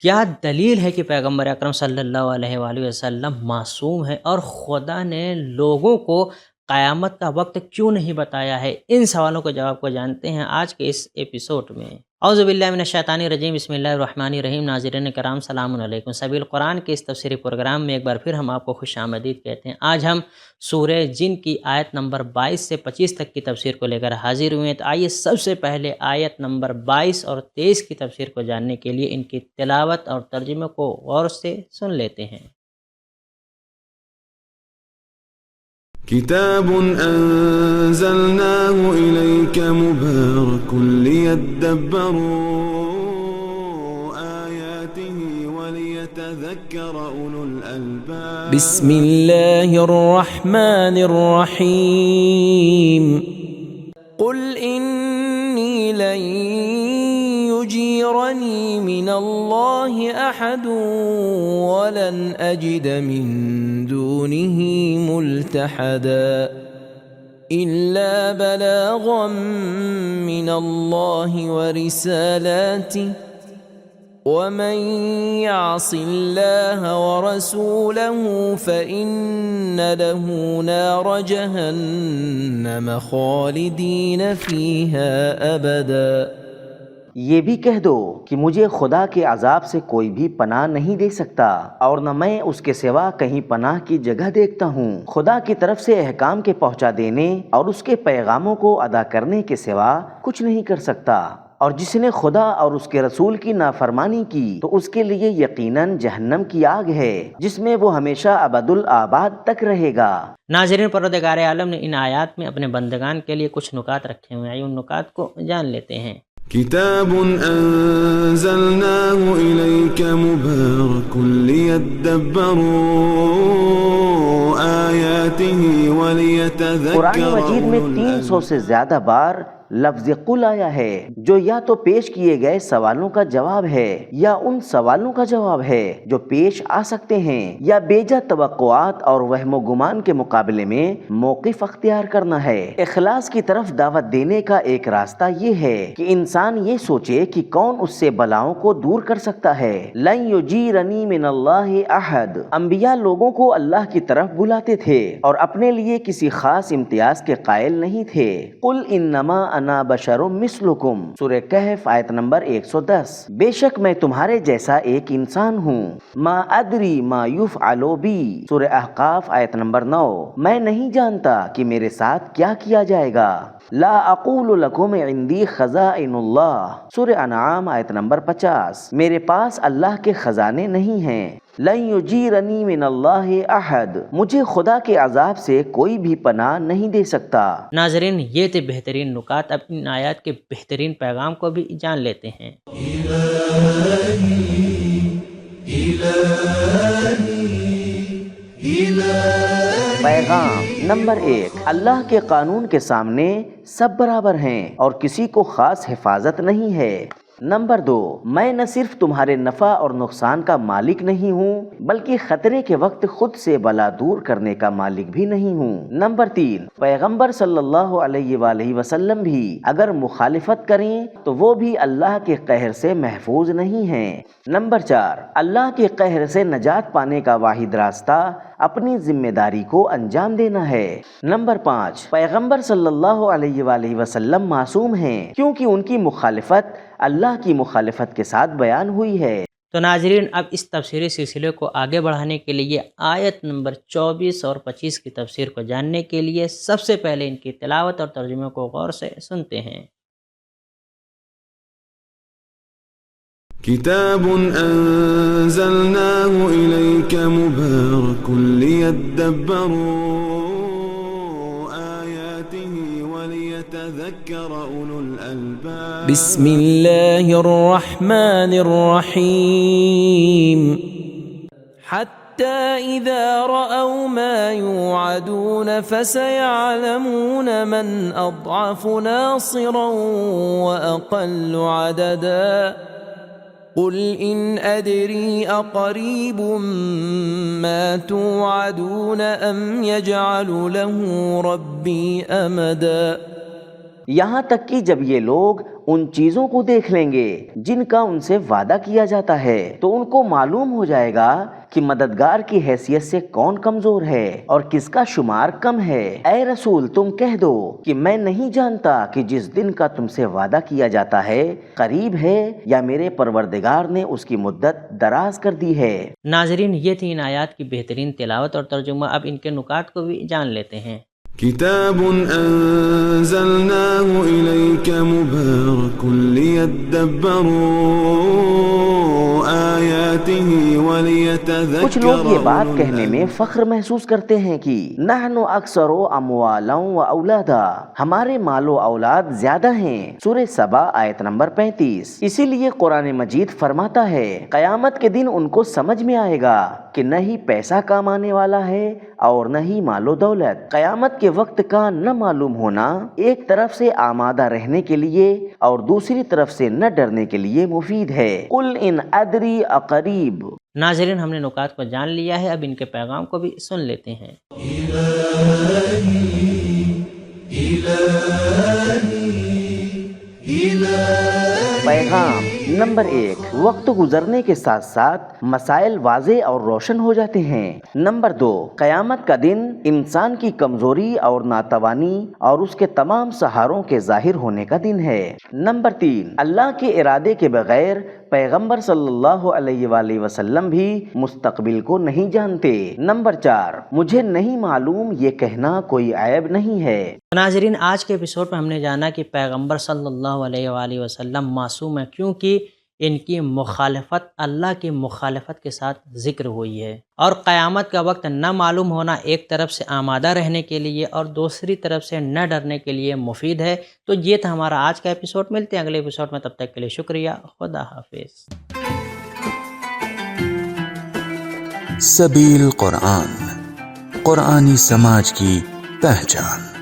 کیا دلیل ہے کہ پیغمبر اکرم صلی اللہ علیہ وآلہ وسلم معصوم ہے اور خدا نے لوگوں کو قیامت کا وقت کیوں نہیں بتایا ہے؟ ان سوالوں کے جواب کو جانتے ہیں آج کے اس ایپیسوڈ میں۔ اعوذ باللہ من الشیطان الرجیم، بسم اللہ الرحمن الرحیم۔ ناظرین کرام سلام علیکم۔ سبیل قرآن کے اس تفسیری پروگرام میں ایک بار پھر ہم آپ کو خوش آمدید کہتے ہیں۔ آج ہم سورہ جن کی آیت نمبر 22 سے 25 تک کی تفسیر کو لے کر حاضر ہوئے ہیں۔ تو آئیے سب سے پہلے آیت نمبر 22 اور 23 کی تفسیر کو جاننے کے لیے ان کی تلاوت اور ترجمے کو غور سے سن لیتے ہیں۔ كتاب أنزلناه إليك مبارك ليدبروا آياته وليتذكر أولو الألباب بسم الله الرحمن الرحيم قل إني لن يجيرني من الله أحد ولن أجد من دونه ملتحدا إلا بلاغا من الله ورسالاته ومن يعص الله ورسوله فإن له نار جهنم خالدين فيها أبدا۔ یہ بھی کہہ دو کہ مجھے خدا کے عذاب سے کوئی بھی پناہ نہیں دے سکتا اور نہ میں اس کے سوا کہیں پناہ کی جگہ دیکھتا ہوں۔ خدا کی طرف سے احکام کے پہنچا دینے اور اس کے پیغاموں کو ادا کرنے کے سوا کچھ نہیں کر سکتا، اور جس نے خدا اور اس کے رسول کی نافرمانی کی تو اس کے لیے یقیناً جہنم کی آگ ہے جس میں وہ ہمیشہ ابدالآباد تک رہے گا۔ ناظرین، پروردگار عالم نے ان آیات میں اپنے بندگان کے لیے کچھ نکات رکھے ہوئے ہیں، ان نکات کو جان لیتے ہیں۔ كتاب أنزلناه إليك مبارك ليدبروا آياته وليتذكر قرآن مجید میں 300 سے زیادہ بار لفظ قل آیا ہے جو یا تو پیش کیے گئے سوالوں کا جواب ہے یا ان سوالوں کا جواب ہے جو پیش آ سکتے ہیں، یا بیجا توقعات اور وہم و گمان کے مقابلے میں موقف اختیار کرنا ہے۔ اخلاص کی طرف دعوت دینے کا ایک راستہ یہ ہے کہ انسان یہ سوچے کہ کون اس سے بلاؤں کو دور کر سکتا ہے۔ لن یجیرنی من اللہ احد، انبیاء لوگوں کو اللہ کی طرف بلاتے تھے اور اپنے لیے کسی خاص امتیاز کے قائل نہیں تھے۔ قل انما انا بشر مثلکم، سورہ کہف آیت نمبر 110۔ بے شک میں تمہارے جیسا ایک انسان ہوں۔ ما ادری ما یفعل بی، سورہ احقاف آیت نمبر 9۔ میں نہیں جانتا کہ میرے ساتھ کیا کیا جائے گا۔ لا اقول لکم عندی خزائن اللہ، سورہ انعام آیت نمبر 50۔ میرے پاس اللہ کے خزانے نہیں ہیں۔ لن یجیرنی من اللہ احد، مجھے خدا کے عذاب سے کوئی بھی پناہ نہیں دے سکتا۔ ناظرین، یہ تھے بہترین نکات۔ اب ان آیات کے بہترین پیغام کو بھی جان لیتے ہیں۔ پیغام نمبر 1، اللہ کے قانون کے سامنے سب برابر ہیں اور کسی کو خاص حفاظت نہیں ہے۔ نمبر 2، میں نہ صرف تمہارے نفع اور نقصان کا مالک نہیں ہوں بلکہ خطرے کے وقت خود سے بلا دور کرنے کا مالک بھی نہیں ہوں۔ نمبر 3، پیغمبر صلی اللہ علیہ وآلہ وسلم بھی اگر مخالفت کریں تو وہ بھی اللہ کے قہر سے محفوظ نہیں ہیں۔ نمبر 4، اللہ کے قہر سے نجات پانے کا واحد راستہ اپنی ذمہ داری کو انجام دینا ہے۔ نمبر 5، پیغمبر صلی اللہ علیہ وآلہ وسلم معصوم ہیں کیونکہ ان کی مخالفت اللہ کی مخالفت کے ساتھ بیان ہوئی ہے۔ تو ناظرین، اب اس تفسیری سلسلے کو آگے بڑھانے کے لیے آیت نمبر 24 اور 25 کی تفسیر کو جاننے کے لیے سب سے پہلے ان کی تلاوت اور ترجمے کو غور سے سنتے ہیں۔ كتاب أنزلناه إليك مبارك ليدبروا آياته وليتذكر أولو الألباب بسم الله الرحمن الرحيم حتى إذا رأوا ما يوعدون فسيعلمون من أضعف ناصرا وأقل عددا قل إن أدري أقريب ما توعدون أم يجعل له ربي أمدا۔ یہاں تک کہ جب یہ لوگ ان چیزوں کو دیکھ لیں گے جن کا ان سے وعدہ کیا جاتا ہے، تو ان کو معلوم ہو جائے گا کہ مددگار کی حیثیت سے کون کمزور ہے اور کس کا شمار کم ہے۔ اے رسول تم کہہ دو کہ میں نہیں جانتا کہ جس دن کا تم سے وعدہ کیا جاتا ہے قریب ہے یا میرے پروردگار نے اس کی مدت دراز کر دی ہے۔ ناظرین، یہ تھی ان آیات کی بہترین تلاوت اور ترجمہ۔ اب ان کے نکات کو بھی جان لیتے ہیں۔ كتاب أنزلناه إليك مبارك ليدبروا آياته وليتذكر کچھ لوگ یہ بات کہنے میں فخر محسوس کرتے ہیں کہ نحن اکثر اموالا و اولادا، ہمارے مال و اولاد زیادہ ہیں۔ سورہ سبا آیت نمبر 35۔ اسی لیے قرآن مجید فرماتا ہے قیامت کے دن ان کو سمجھ میں آئے گا کہ نہ ہی پیسہ کام آنے والا ہے اور نہ ہی مال و دولت۔ قیامت کے وقت کا نہ معلوم ہونا ایک طرف سے آمادہ رہنے کے لیے اور دوسری طرف سے نہ ڈرنے کے لیے مفید ہے۔ قل ان ادری اقریب۔ ناظرین، ہم نے نکات کو جان لیا ہے، اب ان کے پیغام کو بھی سن لیتے ہیں۔ پیغام نمبر 1، وقت گزرنے کے ساتھ ساتھ مسائل واضح اور روشن ہو جاتے ہیں۔ نمبر 2، قیامت کا دن انسان کی کمزوری اور ناتوانی اور اس کے تمام سہاروں کے ظاہر ہونے کا دن ہے۔ نمبر 3، اللہ کے ارادے کے بغیر پیغمبر صلی اللہ علیہ وآلہ وسلم بھی مستقبل کو نہیں جانتے۔ نمبر 4، مجھے نہیں معلوم یہ کہنا کوئی عیب نہیں ہے۔ ناظرین، آج کے ایپیسوڈ میں ہم نے جانا کہ پیغمبر صلی اللہ علیہ وآلہ وسلم معصوم ہیں کیونکہ ان کی مخالفت اللہ کی مخالفت کے ساتھ ذکر ہوئی ہے، اور قیامت کا وقت نہ معلوم ہونا ایک طرف سے آمادہ رہنے کے لیے اور دوسری طرف سے نہ ڈرنے کے لیے مفید ہے۔ تو یہ تھا ہمارا آج کا ایپیسوڈ، ملتے ہیں اگلے ایپیسوڈ میں، تب تک کے لیے شکریہ، خدا حافظ۔ سبیل قرآن، قرآنی سماج کی پہچان۔